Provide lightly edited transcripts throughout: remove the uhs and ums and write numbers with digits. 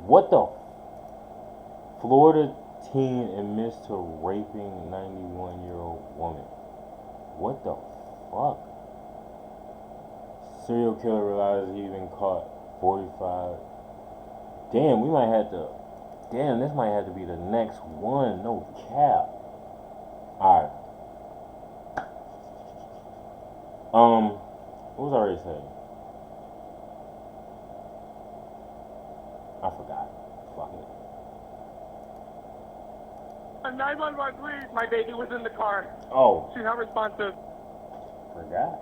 What the? Florida teen admits to raping 91-year-old woman. What the fuck? Serial killer realizes he's been caught. 45. Damn, we might have to. Damn, this might have to be the next one. No cap. Alright. What was I already saying? I forgot. Fuck it. 911, please. My baby was in the car. Oh. She's not responsive. Forgot.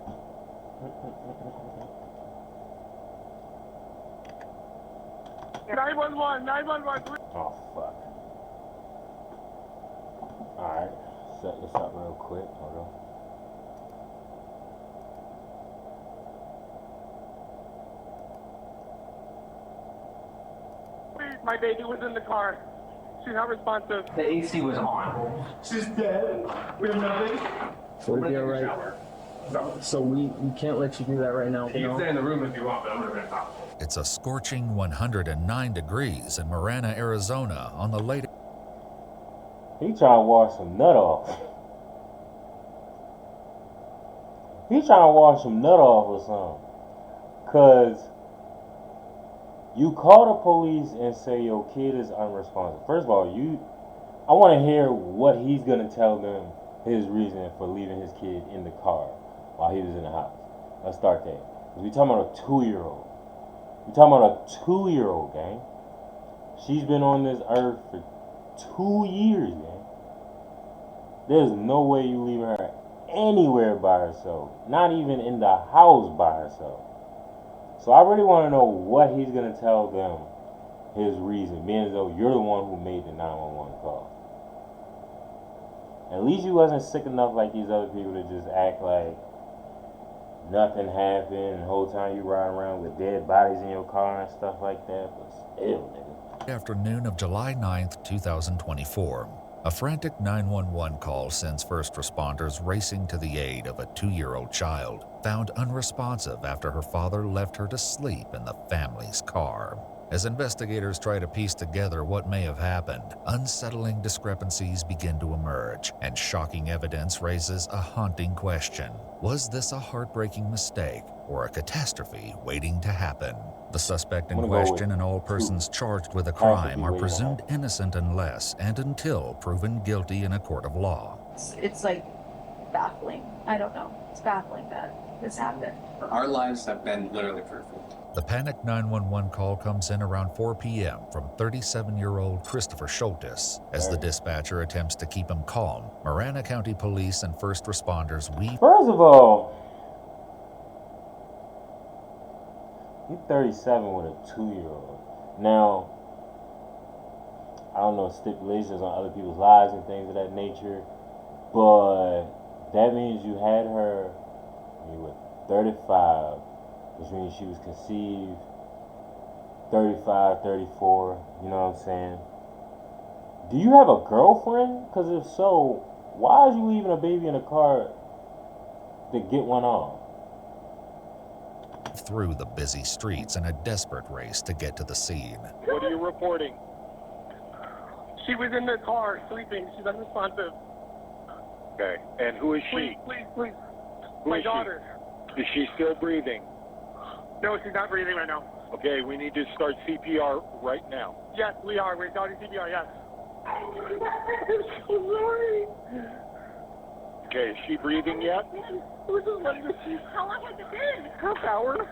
911, please. Oh, fuck. Alright. Set this up real quick. Hold on. Please, my baby was in the car. She's not responsive. The AC was on. She's dead. We have nothing. So it'll be all right. So we can't let you do that right now. You can stay in the room if you want, but I'm going to talk. It's a scorching 109 degrees in Marana, Arizona on the late. He trying to wash some nut off. He trying to wash some nut off or something. Cause you call the police and say your kid is unresponsive. First of all, I want to hear what he's gonna tell them his reason for leaving his kid in the car while he was in the house. Let's start there. We talking about a 2-year-old. We talking about a 2-year-old, gang. She's been on this earth for 2 years, gang. There's no way you leave her anywhere by herself. Not even in the house by herself. So I really want to know what he's going to tell them his reason, being as though you're the one who made the 911 call. At least you wasn't sick enough like these other people to just act like nothing happened and the whole time you ride around with dead bodies in your car and stuff like that. But still, nigga. Afternoon of July 9th, 2024. A frantic 911 call sends first responders racing to the aid of a 2-year-old child, found unresponsive after her father left her to sleep in the family's car. As investigators try to piece together what may have happened, unsettling discrepancies begin to emerge, and shocking evidence raises a haunting question. Was this a heartbreaking mistake or a catastrophe waiting to happen? The suspect in question and all persons charged with a crime are presumed innocent unless and until proven guilty in a court of law. It's like baffling. I don't know. It's baffling that this happened. Our lives have been literally perfect. The panicked 911 call comes in around 4 p.m. from 37-year-old Christopher Schultes. As the dispatcher attempts to keep him calm, Marana County Police and first responders weave. First of all, you're 37 with a 2-year-old. Now, I don't know stipulations on other people's lives and things of that nature, but that means you had her when you were 35, which means she was conceived 35, 34, you know what I'm saying? Do you have a girlfriend? Because if so, why is you leaving a baby in a car to get one off? Through the busy streets in a desperate race to get to the scene. What are you reporting? She was in the car sleeping. She's unresponsive. Okay. And who is she? Please. Who My is daughter. She? Is she still breathing? No, she's not breathing right now. Okay, we need to start CPR right now. Yes, we are. We're starting CPR, yes. I'm so sorry. Okay, is she breathing yet? How long has it been? Half hour.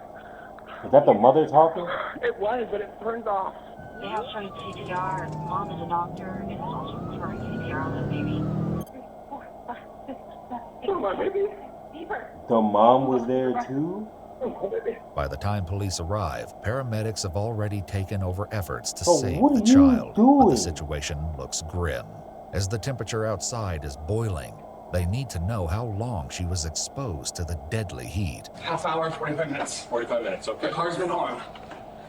Is that the mother talking? It was, but it turned off. They have started CPR. Mom is a doctor and is also performing CPR on the baby. Oh, my baby. The mom was there too? By the time police arrive, paramedics have already taken over efforts to So save what the are you child, but doing? the situation looks grim. As the temperature outside is boiling, they need to know how long she was exposed to the deadly heat. Half hour, 45 minutes. 45 minutes, okay. The car's been on.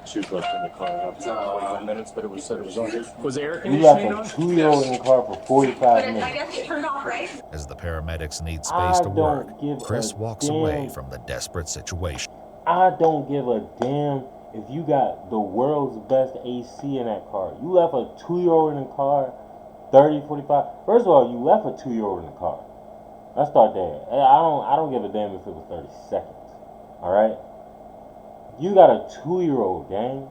She was left in the car after 45 minutes, but it was said it was on. Was the air You left conditioning a on? 2-year-old in the car for 45 minutes. guess it turned off, right? As the paramedics need I space to don't work, give Chris a walks damn. away from the desperate situation. I don't give a damn if you got the world's best AC in that car? You left a 2-year-old in the car, 30, 45. First of all, you left a 2-year-old in the car. Let's start there. I don't give a damn if it was 30 seconds. All right. You got a 2-year-old, gang.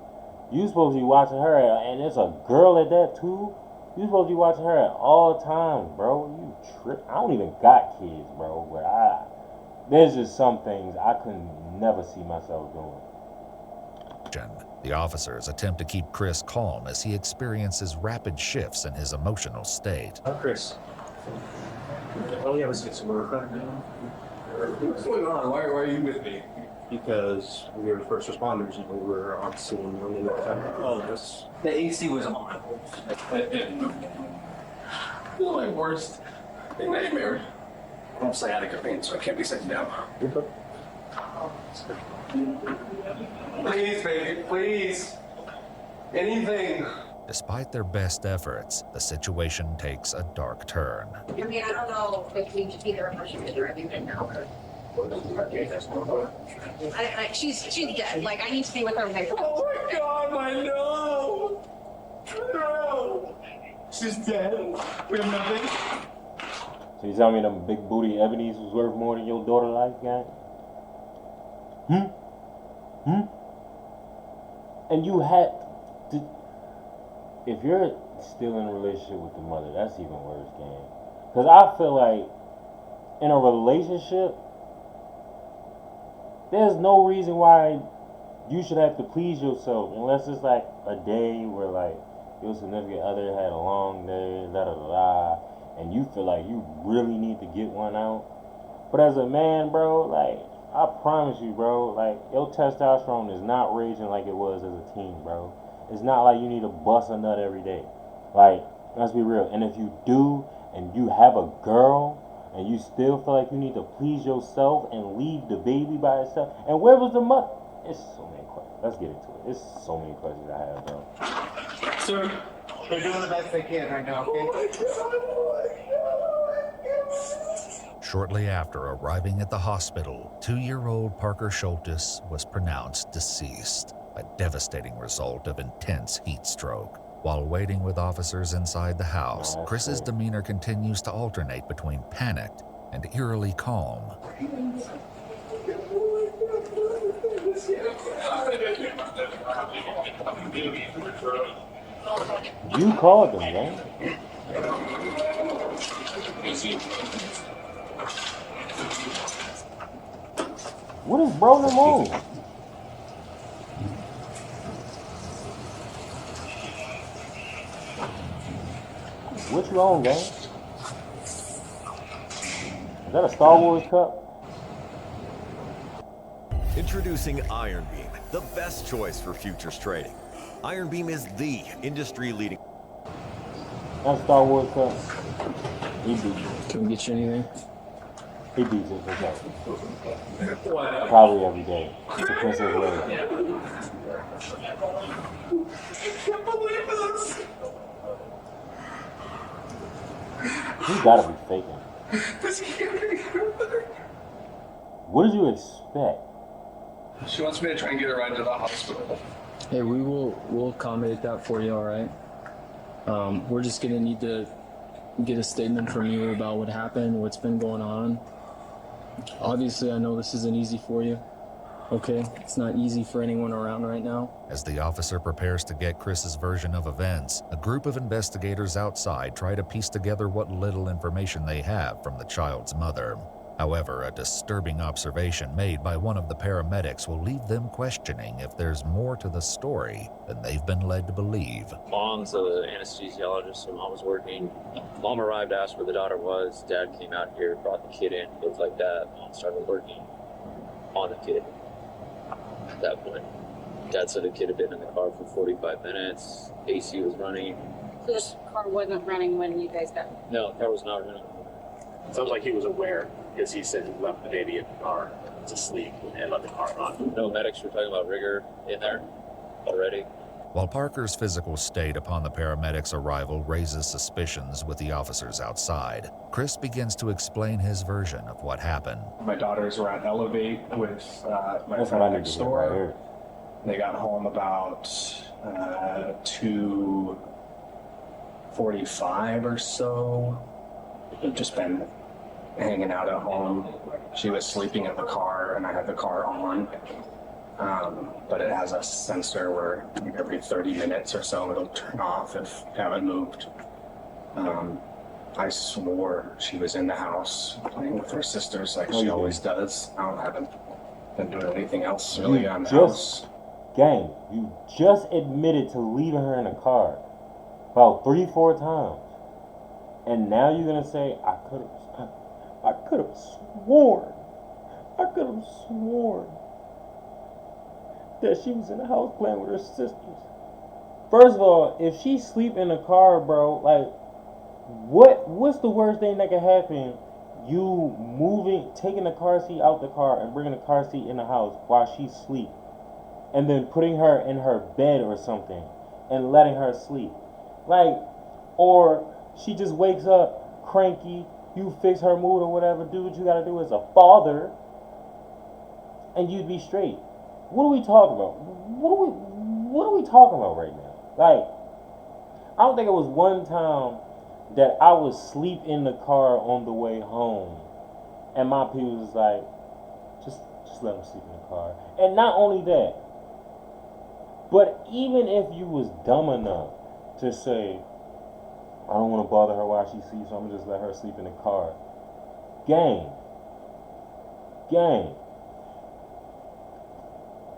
You supposed to be watching her, and it's a girl at that too. You supposed to be watching her at all times, bro. You trip. I don't even got kids, bro. But there's just some things I could never see myself doing. The officers attempt to keep Chris calm as he experiences rapid shifts in his emotional state. Chris. All we have is get some work done now. What's going on? Why are you with me? Because we were first responders and we were on scene when we looked at all of this. The AC was on. My worst nightmare. I'm sciatica pain, so I can't be sitting down. Please, baby, please. Anything. Despite their best efforts, the situation takes a dark turn. I mean, I don't know if we should be there for sure or everything now. She's dead. Like, I need to be with her right now. Oh my God, I know. No. She's dead. We have nothing. So you telling me them big booty Ebony's was worth more than your daughter's life, gang? And you had to, if you're still in a relationship with the mother, that's even worse, gang. Because I feel like in a relationship, there's no reason why you should have to please yourself unless it's like a day where like your significant other had a long day, and you feel like you really need to get one out. But as a man, bro, like, I promise you, bro, like, your testosterone is not raging like it was as a teen, bro. It's not like you need to bust a nut every day. Like, let's be real. And if you do, and you have a girl, and you still feel like you need to please yourself and leave the baby by itself, and where was the mother? It's so many questions. Let's get into it. It's so many questions I have, bro. Sir, they're doing the best they can right now, okay? Shortly after arriving at the hospital, 2-year-old Parker Schultes was pronounced deceased, a devastating result of intense heat stroke. While waiting with officers inside the house, Chris's demeanor continues to alternate between panicked and eerily calm. You called them, man. What is bro them on? What you on, gang? Is that a Star Wars cup? Introducing Iron Beam, the best choice for futures trading. Iron Beam is the industry-leading. That's a Star Wars cup. He beats it. Can we get you anything? He beats it for sure. Probably every day. It's a Princess Leia. You gotta be faking. What did you expect? She wants me to try and get her right to the hospital. Hey, we'll accommodate that for you, all right? We're just gonna need to get a statement from you about what happened, what's been going on. Obviously, I know this isn't easy for you. Okay, it's not easy for anyone around right now. As the officer prepares to get Chris's version of events, a group of investigators outside try to piece together what little information they have from the child's mother. However, a disturbing observation made by one of the paramedics will leave them questioning if there's more to the story than they've been led to believe. Mom's an anesthesiologist, so Mom was working. Mom arrived, asked where the daughter was. Dad came out here, brought the kid in, things like that. Mom started working on the kid. At that point, Dad said the kid had been in the car for 45 minutes. AC was running. So this car wasn't running when you guys got. No, the car was not running. Sounds like he was aware because he said he left the baby in the car to sleep and let the car run. No medics were talking about rigor in there already. While Parker's physical state upon the paramedics' arrival raises suspicions with the officers outside, Chris begins to explain his version of what happened. My daughters were at Elevate with my That's friend what I need next to hear right door. here. They got home about 2:45 or so. They've just been hanging out at home. She was sleeping in the car, and I had the car on. But it has a sensor where every 30 minutes or so it'll turn off if you haven't moved. I swore she was in the house playing with her sisters like she always does. I haven't been doing anything else really on the house. Gang, you just admitted to leaving her in the car about 3-4 times. And now you're gonna say, I could have sworn that she was in the house playing with her sisters. First of all, if she sleep in the car, bro, like, what's the worst thing that could happen? You taking the car seat out the car and bringing the car seat in the house while she sleep, and then putting her in her bed or something and letting her sleep, like, or she just wakes up cranky. You fix her mood or whatever. Do what you gotta do as a father, and you'd be straight. What are we talking about? What are we talking about right now? Like, I don't think it was one time that I would sleep in the car on the way home, and my people was like, just let him sleep in the car. And not only that, but even if you was dumb enough to say, I don't want to bother her while she sleeps, so I'm gonna just let her sleep in the car. Gang.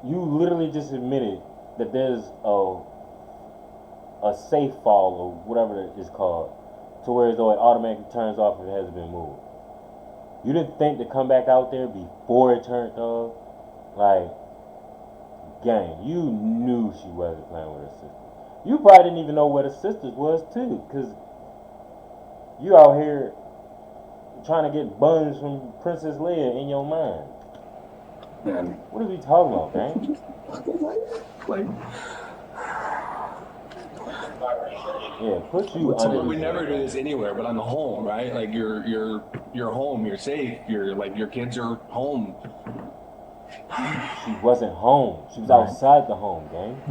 You literally just admitted that there's a safe fall or whatever it is called, to where as though it automatically turns off if it hasn't been moved. You didn't think to come back out there before it turned off? Like, gang, you knew she wasn't playing with her sister. You probably didn't even know where the sisters was too, because you out here trying to get buns from Princess Leia in your mind. Man. What are we talking about, gang? Yeah, put you under. We never do this anywhere, but I'm home, right? Like you're home, you're safe, your kids are home. She wasn't home. She was outside the home, gang.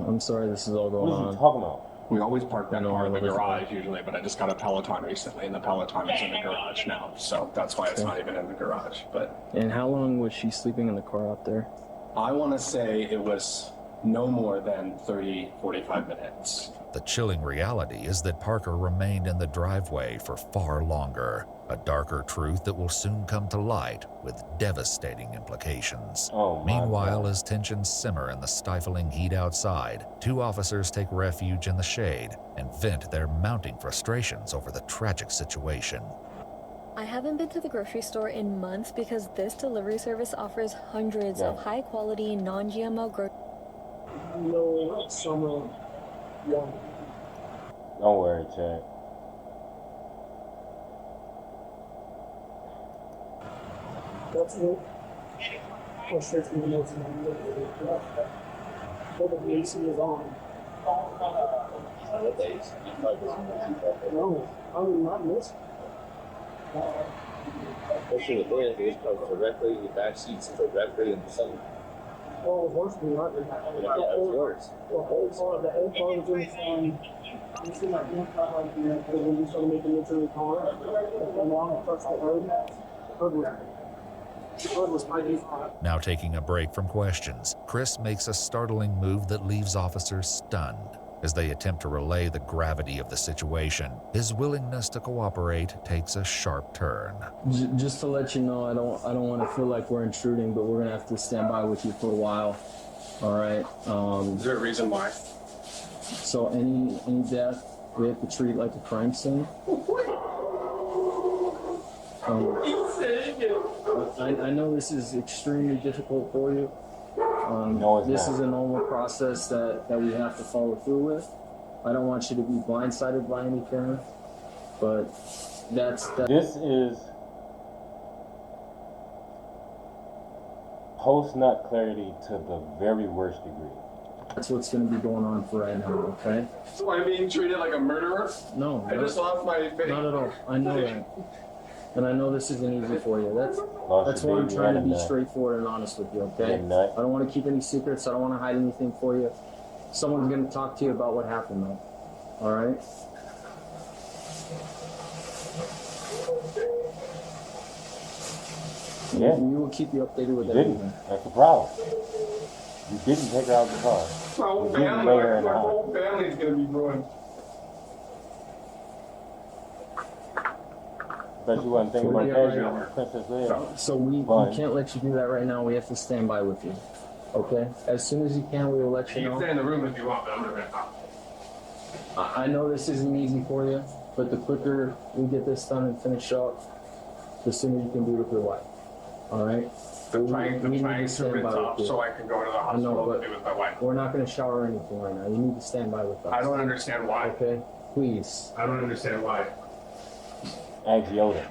I'm sorry this is all going on. What are you talking about? We always park that car in the garage usually, but I just got a Peloton recently, and the Peloton is in the garage now, so that's why it's not even in the garage. But and how long was she sleeping in the car out there? I want to say it was no more than 30-45 minutes. The chilling reality is that Parker remained in the driveway for far longer, a darker truth that will soon come to light with devastating implications. Meanwhile, as tensions simmer in the stifling heat outside, two officers take refuge in the shade and vent their mounting frustrations over the tragic situation. I haven't been to the grocery store in months because this delivery service offers hundreds of high-quality, non-GMO groceries. No summer one. Don't worry, Chad. That's it. Or straight to the notes and the AC is on. No, I would not miss. Especially with this, it comes directly, the back seats directly in the sun. Well, it was worse than that. The whole car was in fun. You see my hand cut like that, because when we started making it to the car, along across the road, the hood was mighty hot. Now taking a break from questions, Chris makes a startling move that leaves officers stunned. As they attempt to relay the gravity of the situation, his willingness to cooperate takes a sharp turn. Just to let you know, I don't want to feel like we're intruding, but we're gonna have to stand by with you for a while. All right. Is there a reason why? So any death we have to treat like a crime scene. I know this is extremely difficult for you. This is a normal process that we have to follow through with. I don't want you to be blindsided by anything, but This is post-nut clarity to the very worst degree. That's what's going to be going on for right now, okay? So I'm being treated like a murderer? No. I just lost my face. Not at all. I know that. And I know this isn't easy for you. That's why I'm trying to be straightforward and honest with you, okay? I don't want to keep any secrets. I don't want to hide anything for you. Someone's going to talk to you about what happened, though. All right? Yeah. We will keep you updated with You didn't. everything. That's the problem. You didn't take her out of the car. My whole You didn't family, lay her in the my house. whole family's gonna be ruined. Bet you wasn't thinking about casual Princess Leia. So we can't let you do that right now. We have to stand by with you. Okay? As soon as you can, we will let you You know. can stay in the room if you want, but I'm not gonna talk. I know this isn't easy for you, but the quicker we get this done and finish up, the sooner you can be with your wife. All right? I'm trying to rinse off so I can go to the hospital to be with my wife. We're not going to shower or anything right now. You need to stand by with us. I don't understand why. Okay? Please. I don't understand why. Ask Yoda.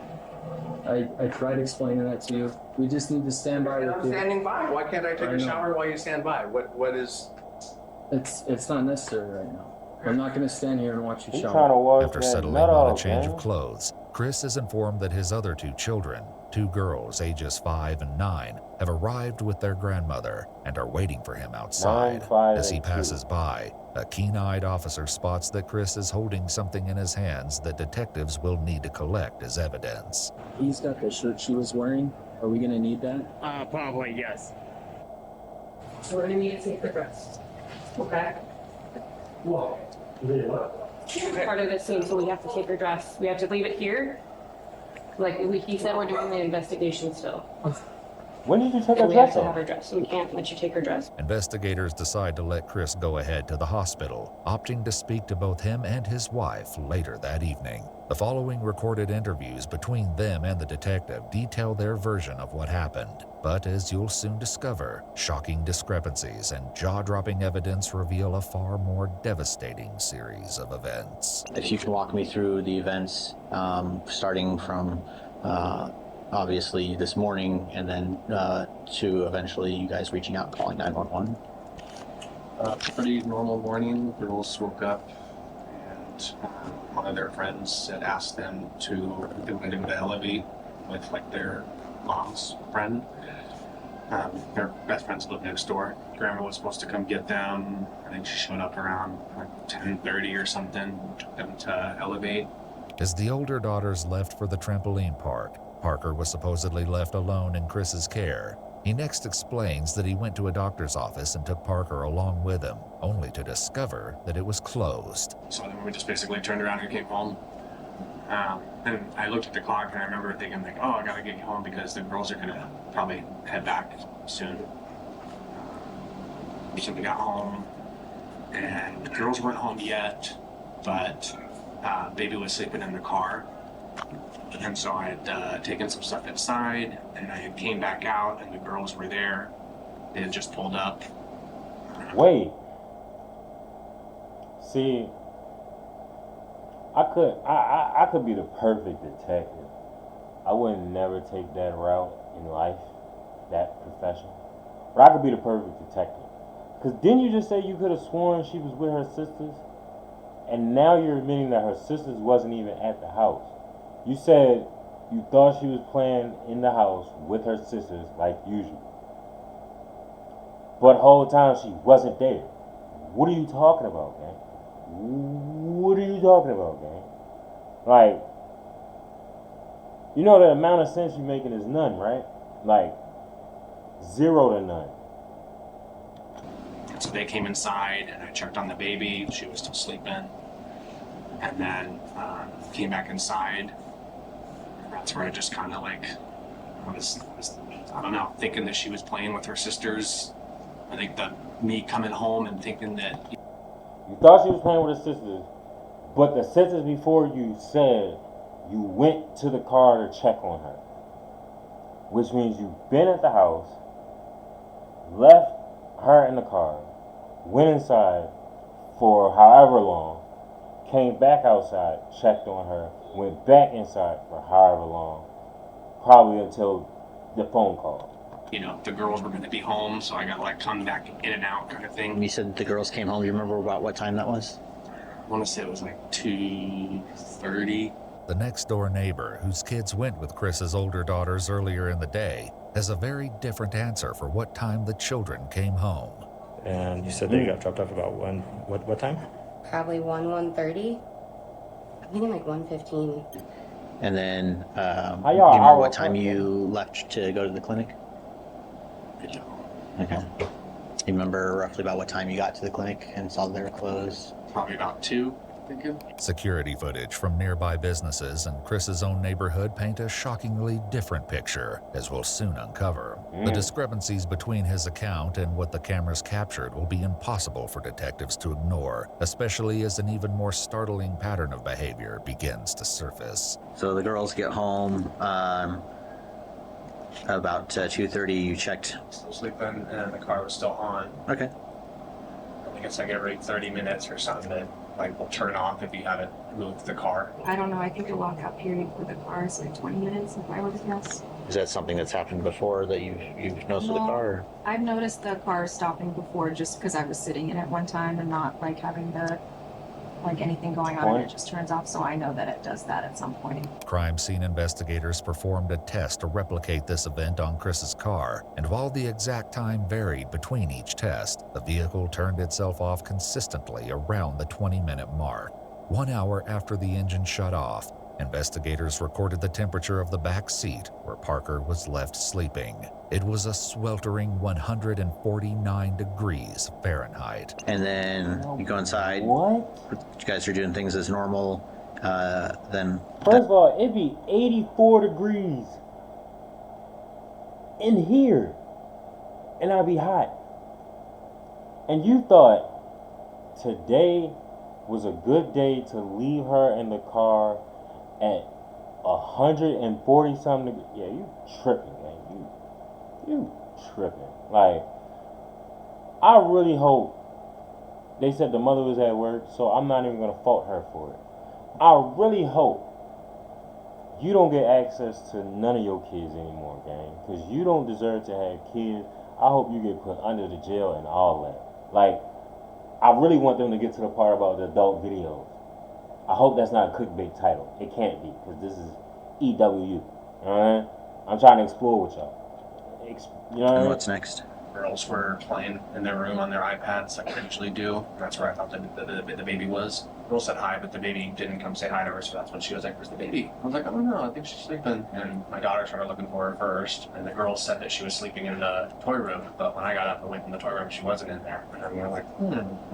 I tried explaining that to you. We just need to stand by with I'm you. standing by. Why can't I take a shower while you stand by? What is? It's not necessary right now. I'm not going to stand here and watch you He's shower. trying to wash After that settling nut on a off, change man. of clothes, Chris is informed that his other two children, two girls ages 5 and 9, have arrived with their grandmother and are waiting for him outside. 9, 5, As he and passes by, a keen-eyed officer spots that Chris is holding something in his hands that detectives will need to collect as evidence. He's got the shirt she was wearing. Are we going to need that? Probably, yes. So we're gonna need to take the dress. Okay? Whoa. Part of this scene, so we have to take her dress. We have to leave it here. He said we're doing the investigation still. When did you take her And we have dress to have off? her dress, so we can't let you take her dress. Investigators decide to let Chris go ahead to the hospital, opting to speak to both him and his wife later that evening. The following recorded interviews between them and the detective detail their version of what happened. But as you'll soon discover, shocking discrepancies and jaw-dropping evidence reveal a far more devastating series of events. If you can walk me through the events, starting from obviously this morning and then to eventually you guys reaching out and calling 911. Pretty normal morning. Girls woke up and one of their friends had asked them to invite him to elevate with their mom's friend. Their best friends live next door. Grandma was supposed to come get them. I think she showed up around 10:30 or something. Took them to elevate. As the older daughters left for the trampoline park, Parker was supposedly left alone in Chris's care. He next explains that he went to a doctor's office and took Parker along with him, only to discover that it was closed. So then we just basically turned around and came home. And I looked at the clock and I remember thinking oh, I gotta get home because the girls are gonna probably head back soon. So we got home and the girls weren't home yet, but baby was sleeping in the car. And so I had taken some stuff inside and I came back out and the girls were there. They had just pulled up. Wait. See, I could be the perfect detective. I would never take that route in life, that profession. But I could be the perfect detective. Because didn't you just say you could have sworn she was with her sisters? And now you're admitting that her sisters wasn't even at the house. You said you thought she was playing in the house with her sisters like usual. But the whole time she wasn't there. What are you talking about, man? What are you talking about, man? Like, you know the amount of sense you're making is none, right? Like, 0 to none. So they came inside and I checked on the baby. She was still sleeping. And then came back inside. And that's where I just kind of was, I don't know, thinking that she was playing with her sisters. I think that me coming home and thinking that... You thought she was playing with her sisters, but the sentence before you said you went to the car to check on her. Which means you've been at the house, left her in the car, went inside for however long, came back outside, checked on her, went back inside for however long, probably until the phone call. You know, the girls were going to be home, so I got come back in and out kind of thing. You said the girls came home. You remember about what time that was? I want to say it was 2:30. the next-door neighbor whose kids went with Chris's older daughters earlier in the day, has a very different answer for what time the children came home. And you said they got dropped off about what time? Probably 1:30. I'm thinking like 1:15. And then, do you y'all remember what hour time apart? you left to go to the clinic? Okay. You remember roughly about what time you got to the clinic and saw they were closed? Probably about 2. Security footage from nearby businesses and Chris's own neighborhood paint a shockingly different picture, as we'll soon uncover. The discrepancies between his account and what the cameras captured will be impossible for detectives to ignore, especially as an even more startling pattern of behavior begins to surface. So the girls get home about 2:30. You checked. Still sleeping, and the car was still on. Okay. I guess like every 30 minutes or something, that like will turn off if you haven't moved the car. I don't know. I think the lockout period for the car is like 20 minutes, if I were to guess. Is that something that's happened before that you've noticed with the car? Or? I've noticed the car stopping before just because I was sitting in it one time and not like having anything going on and it just turns off, so I know that it does that at some point. Crime scene investigators performed a test to replicate this event on Chris's car, and while the exact time varied between each test, the vehicle turned itself off consistently around the 20-minute mark. 1 hour after the engine shut off, investigators recorded the temperature of the back seat where Parker was left sleeping. It was a sweltering 149 degrees Fahrenheit. And then you go inside. What? You guys are doing things as normal. Then. First of all, it'd be 84 degrees in here, and I'd be hot. And you thought today was a good day to leave her in the car at 140 something. Yeah, you tripping, man. You tripping. Like, I really hope. They said the mother was at work, so I'm not even gonna fault her for it. I really hope you don't get access to none of your kids anymore, gang, because you don't deserve to have kids. I hope you get put under the jail and all that. Like, I really want them to get to the part about the adult videos. I hope that's not a clickbait title. It can't be, because this is EW. Alright? I'm trying to explore with y'all. You know what I mean? What's next? Girls were playing in their room on their iPads like they usually do. And that's where I thought the baby was. The girl said hi, but the baby didn't come say hi to her, so that's when she was like, "Where's the baby?" I was like, "I don't know, I think she's sleeping." And my daughter started looking for her first, and the girl said that she was sleeping in the toy room, but when I got up and went in the toy room, she wasn't in there. And then we were like, And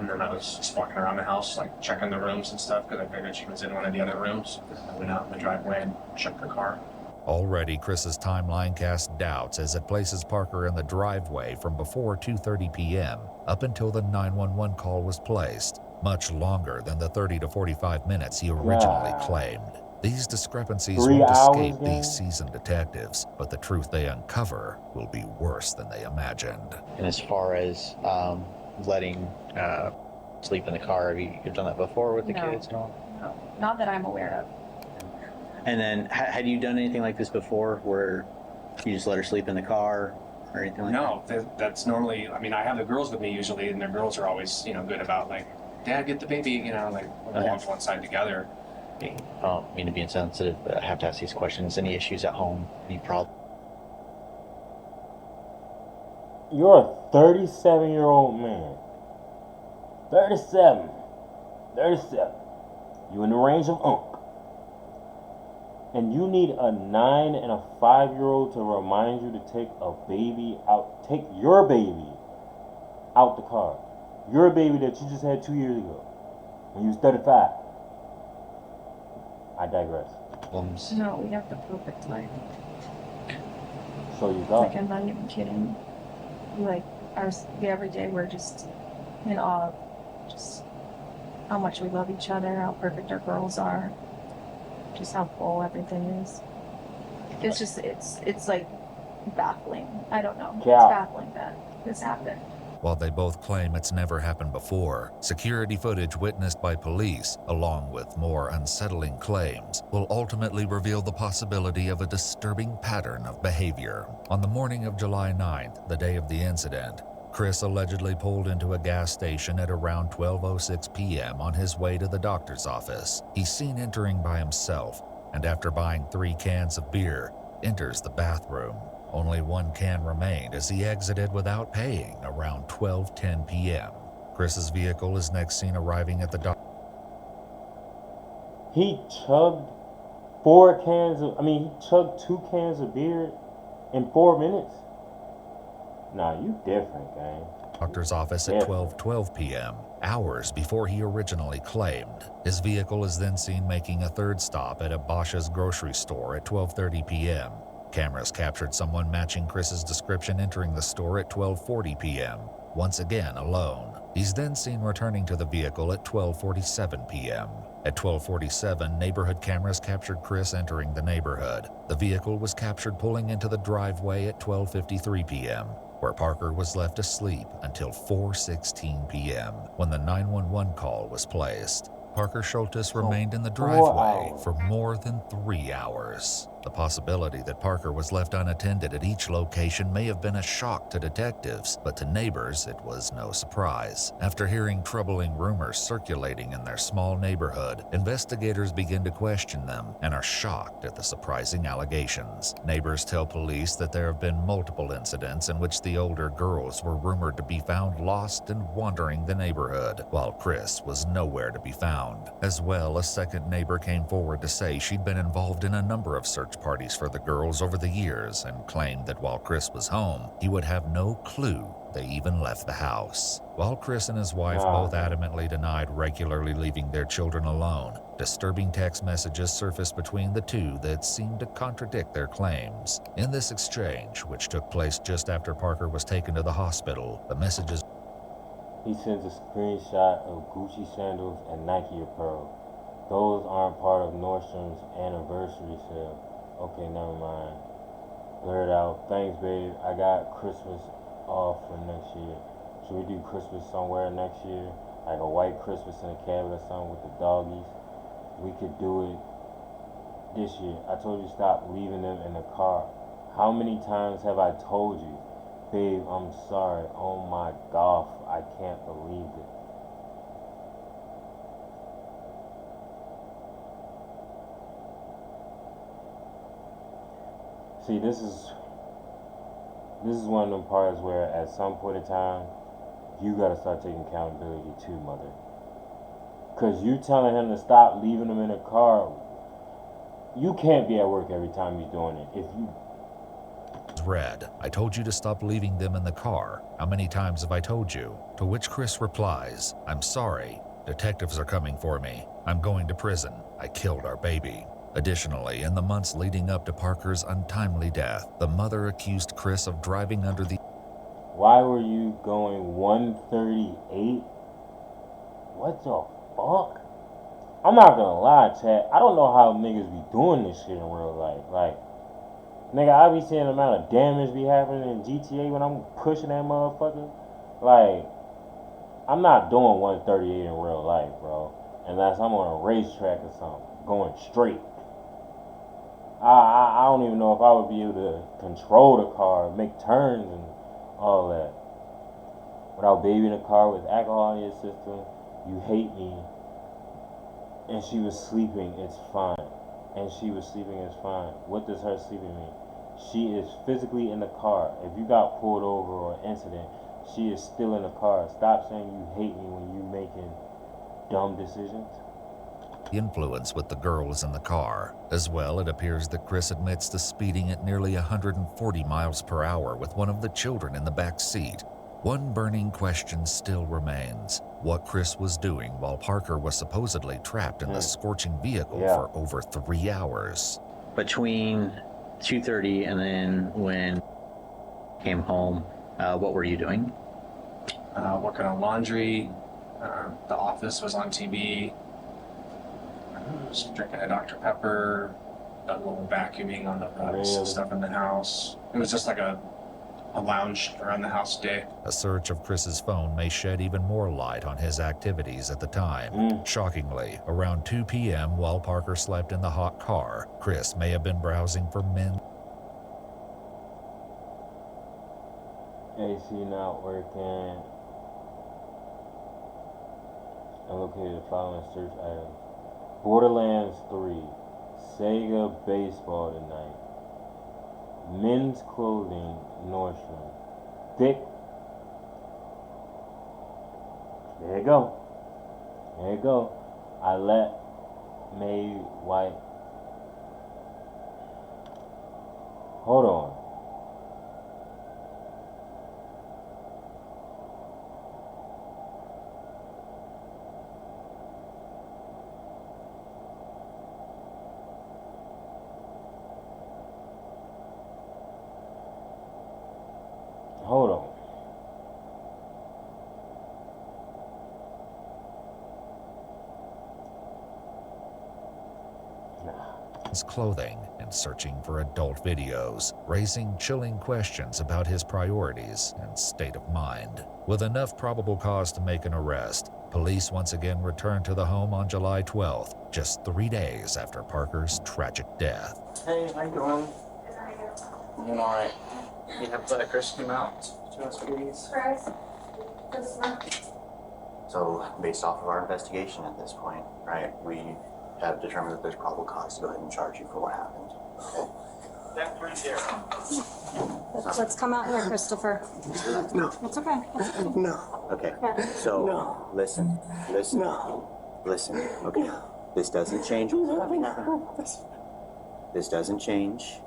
then I was just walking around the house, like checking the rooms and stuff, because I figured she was in one of the other rooms. I went out in the driveway and checked the car. Already, Chris's timeline casts doubts as it places Parker in the driveway from before 2:30 p.m. up until the 911 call was placed, much longer than the 30 to 45 minutes he originally claimed. These discrepancies won't escape these seasoned detectives, but the truth they uncover will be worse than they imagined. And as far as letting sleep in the car, you've done that before with the kids and all? No, not that I'm aware of. And then, had you done anything like this before, where you just let her sleep in the car or anything like that? No, that's normally. I mean, I have the girls with me usually, and the girls are always, good about like, "Dad, get the baby," like we'll walk to one side together. I don't mean to be insensitive, but I have to ask these questions. Any issues at home? Any problems? You're a 37-year-old man. 37. You in the range of unk. And you need a 9 and a 5-year-old to remind you to take a baby out. Take your baby out the car. Your baby that you just had 2 years ago, when you was 35. I digress. No, we have the perfect life. So you thought. Like, I'm not even kidding. Like, every day we're just in awe of just how much we love each other, how perfect our girls are, just how full everything is. It's just, it's like baffling. I don't know. Yeah. It's baffling that this happened. While they both claim it's never happened before, security footage witnessed by police, along with more unsettling claims, will ultimately reveal the possibility of a disturbing pattern of behavior. On the morning of July 9th, the day of the incident, Chris allegedly pulled into a gas station at around 12:06 p.m. on his way to the doctor's office. He's seen entering by himself, and after buying 3 cans of beer, enters the bathroom. Only 1 can remained as he exited without paying around 12:10 p.m. Chris's vehicle is next seen arriving at the dock. He chugged 2 cans of beer in 4 minutes? Nah, you different, gang. Doctor's office at 12:12 p.m., hours before he originally claimed. His vehicle is then seen making a 3rd stop at a Bosch's grocery store at 12:30 p.m. Cameras captured someone matching Chris's description entering the store at 12:40 p.m., once again alone. He's then seen returning to the vehicle at 12:47 p.m. At 12:47, neighborhood cameras captured Chris entering the neighborhood. The vehicle was captured pulling into the driveway at 12:53 p.m., where Parker was left asleep until 4:16 p.m. when the 911 call was placed. Parker Schultes remained in the driveway for more than 3 hours. The possibility that Parker was left unattended at each location may have been a shock to detectives, but to neighbors it was no surprise. After hearing troubling rumors circulating in their small neighborhood, investigators begin to question them and are shocked at the surprising allegations. Neighbors tell police that there have been multiple incidents in which the older girls were rumored to be found lost and wandering the neighborhood, while Chris was nowhere to be found. As well, a second neighbor came forward to say she'd been involved in a number of search parties for the girls over the years and claimed that while Chris was home, he would have no clue they even left the house. While Chris and his wife both adamantly denied regularly leaving their children alone, disturbing text messages surfaced between the two that seemed to contradict their claims. In this exchange, which took place just after Parker was taken to the hospital, the messages. He sends a screenshot of Gucci sandals and Nike apparel. Those aren't part of Nordstrom's anniversary sale. Okay, never mind. Blurred out. Thanks, babe. I got Christmas off for next year. Should we do Christmas somewhere next year? Like a white Christmas in a cabin or something with the doggies? We could do it this year. I told you stop leaving them in the car. How many times have I told you? Babe, I'm sorry. Oh my God, I can't believe it. See, this is one of them parts where at some point in time, you gotta start taking accountability too, mother. Cause you telling him to stop leaving him in the car, you can't be at work every time he's doing it. If you read, I told you to stop leaving them in the car. How many times have I told you? To which Chris replies, I'm sorry. Detectives are coming for me. I'm going to prison. I killed our baby. Additionally, in the months leading up to Parker's untimely death, the mother accused Chris of driving under the. Why were you going 138? What the fuck? I'm not gonna lie, chat. I don't know how niggas be doing this shit in real life. Like, nigga, I be seeing the amount of damage be happening in GTA when I'm pushing that motherfucker. Like, I'm not doing 138 in real life, bro. Unless I'm on a racetrack or something, going straight. I don't even know if I would be able to control the car, make turns and all that. Without baby in the car with alcohol in your system, you hate me. And she was sleeping, it's fine. And she was sleeping, it's fine. What does her sleeping mean? She is physically in the car. If you got pulled over or an incident, she is still in the car. Stop saying you hate me when you making dumb decisions. Influence with the girls in the car. As well, it appears that Chris admits to speeding at nearly 140 miles per hour with one of the children in the back seat. One burning question still remains: what Chris was doing while Parker was supposedly trapped in the scorching vehicle for over 3 hours. Between 2:30 and then when came home, what were you doing? Working on laundry. The Office was on TV. I was drinking a Dr. Pepper. A little vacuuming on the rugs and stuff in the house. It was just like a lounge around the house day. A search of Chris's phone may shed even more light on his activities at the time. Shockingly, around 2 p.m. while Parker slept in the hot car, Chris may have been browsing for men. AC not working. I located the following search items: Borderlands 3, Sega baseball tonight. Men's clothing, Nordstrom. Thick. There you go. There you go. I let May White. Hold on. Hold on. His clothing and searching for adult videos, raising chilling questions about his priorities and state of mind. With enough probable cause to make an arrest, police once again returned to the home on July 12th, just 3 days after Parker's tragic death. Hey, how you doing? I'm doing alright. You have Chris come out to us, please? So, based off of our investigation at this point, right, we have determined that there's probable cause to go ahead and charge you for what happened. Okay? Let's come out here, Christopher. No. It's okay. No. Okay, Yeah. so, No. listen, No. listen, okay. This doesn't change. This doesn't change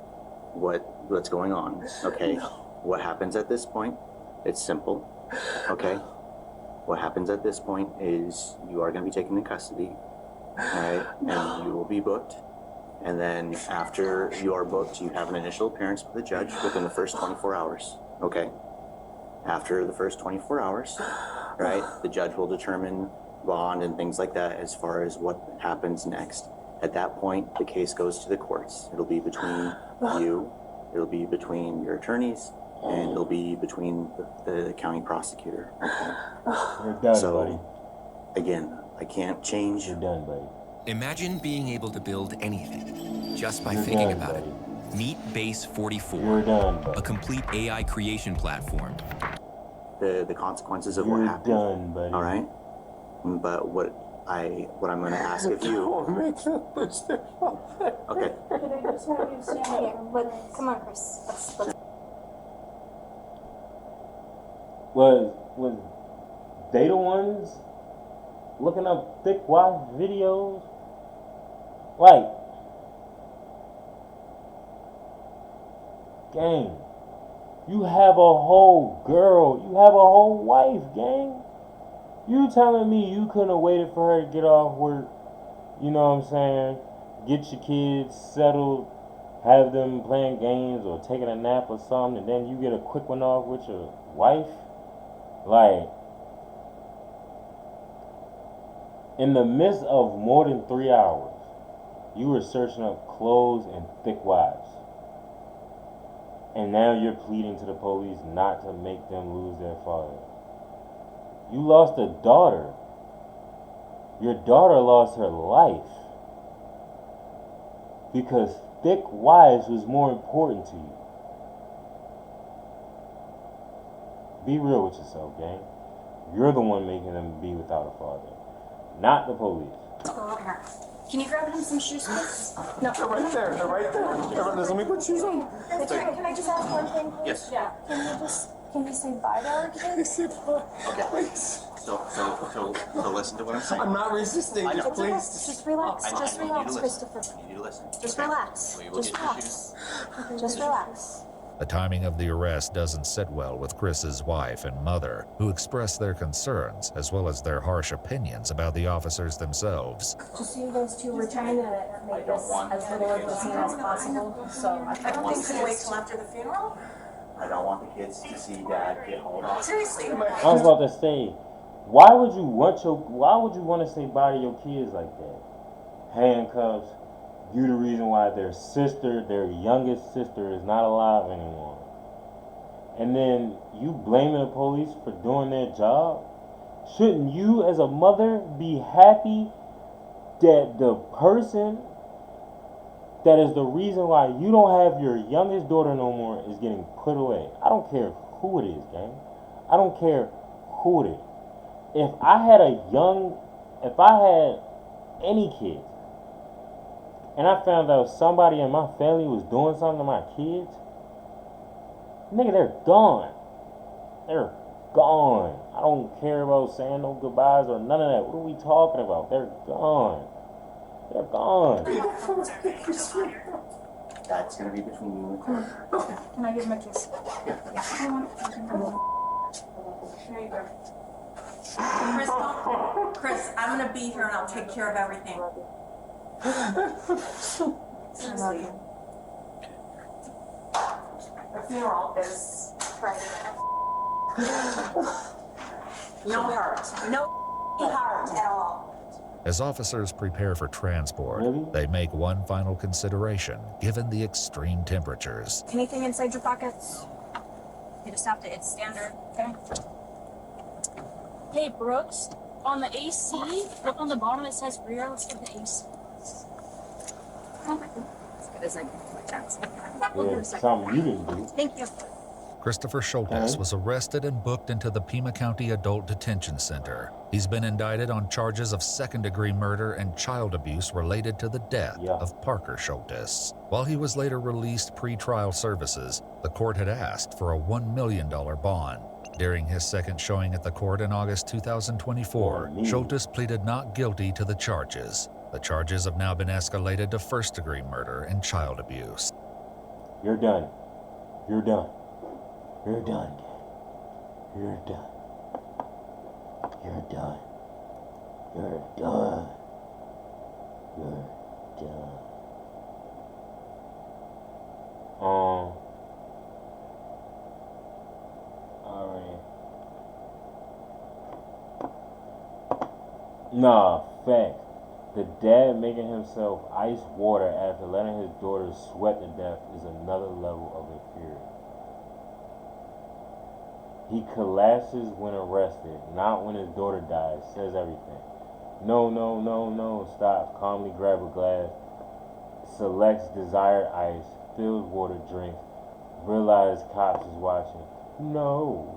what's going on, okay? What happens at this point, it's simple, okay? What happens at this point is you are going to be taken into custody, alright? And you will be booked. And then after you are booked, you have an initial appearance with the judge within the first 24 hours, okay? After the first 24 hours, right, the judge will determine bond and things like that as far as what happens next. At that point, the case goes to the courts. It'll be between you, it'll be between your attorneys, and it'll be between the county prosecutor, okay? You're done, So, buddy. again, I can't change. You're done, buddy. Imagine being able to build anything just by You're thinking done, about buddy. it. Meet Base 44, You're done, buddy. a complete AI creation platform. The consequences of You're what happened. done, buddy. All right, but what I'm going to ask of you. Okay. But come on, Chris. Let's Was they the ones looking up thick wife videos? Like, gang, you have a whole girl, you have a whole wife, gang. You telling me you couldn't have waited for her to get off work, you know what I'm saying, get your kids settled, have them playing games or taking a nap or something, and then you get a quick one off with your wife? Like, in the midst of more than 3 hours, you were searching up clothes and thick wives. And now you're pleading to the police not to make them lose their father. You lost a daughter. Your daughter lost her life because thick wives was more important to you. Be real with yourself, gang. You're the one making them be without a father, not the police. go over here. Can you grab him some shoes, please? No. They're right there. They're right there. Let me put shoes on. Can I just ask one thing, please? Yes. Yeah. Can you say bye to our kids? Okay. So listen to what I'm saying. I'm not resisting. I know. Just please. Just relax. I Just need you to relax, listen. Christopher. I need you to listen. Just Okay? relax. We will Just get your shoes. relax. Just relax. The timing of the arrest doesn't sit well with Chris's wife and mother, who expressed their concerns as well as their harsh opinions about the officers themselves. Just so you guys two, we're trying to make this as little of a scene as possible. So I don't think we wait till after the funeral. I don't want the kids to see Dad get hauled off. Seriously. I was about to say, why would you want to say bye to your kids like that? Handcuffs. You the reason why their youngest sister is not alive anymore. And then you blaming the police for doing their job? Shouldn't you as a mother be happy that the person that is the reason why you don't have your youngest daughter no more is getting put away? I don't care who it is, gang. I don't care who it is. If I had any kids, and I found out somebody in my family was doing something to my kids, nigga, they're gone. They're gone. I don't care about saying no goodbyes or none of that. What are we talking about? They're gone. They're gone. That's gonna be between you and the court. Can I give him a kiss? Yeah. There you go. Chris, I'm gonna be here and I'll take care of everything. Seriously. The funeral is Friday. No heart. No heart at all. As officers prepare for transport, they make one final consideration given the extreme temperatures. Anything inside your pockets? You just have to, it's standard, okay? Hey, Brooks, on the AC, look on the bottom, it says rear, let's get the AC. As good as I can do my chance. Yeah, something you didn't do. Thank you. Christopher Schultes was arrested and booked into the Pima County Adult Detention Center. He's been indicted on charges of second-degree murder and child abuse related to the death of Parker Schultes. While he was later released pre-trial services, the court had asked for a $1 million bond. During his second showing at the court in August 2024, Schultes pleaded not guilty to the charges. The charges have now been escalated to first-degree murder and child abuse. You're done. You're done. You're done. You're done. You're done. You're done. You're done. Alright. Nah, fact. The dad making himself ice water after letting his daughter sweat to death is another level of inferior. He collapses when arrested, not when his daughter dies, says everything. No, stops, calmly grabs a glass, selects desired ice, fills water, drinks, realizes cops is watching. No.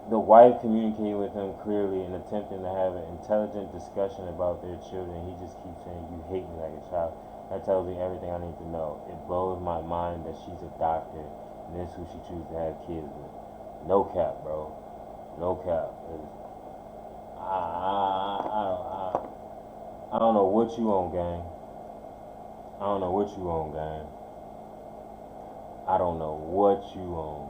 The wife communicating with him clearly and attempting to have an intelligent discussion about their children. He just keeps saying, you hate me like a child. That tells me everything I need to know. It blows my mind that she's a doctor. And this is who she chooses to have kids with. No cap, bro. No cap. I don't know what you on, gang. I don't know what you on, gang. I don't know what you on,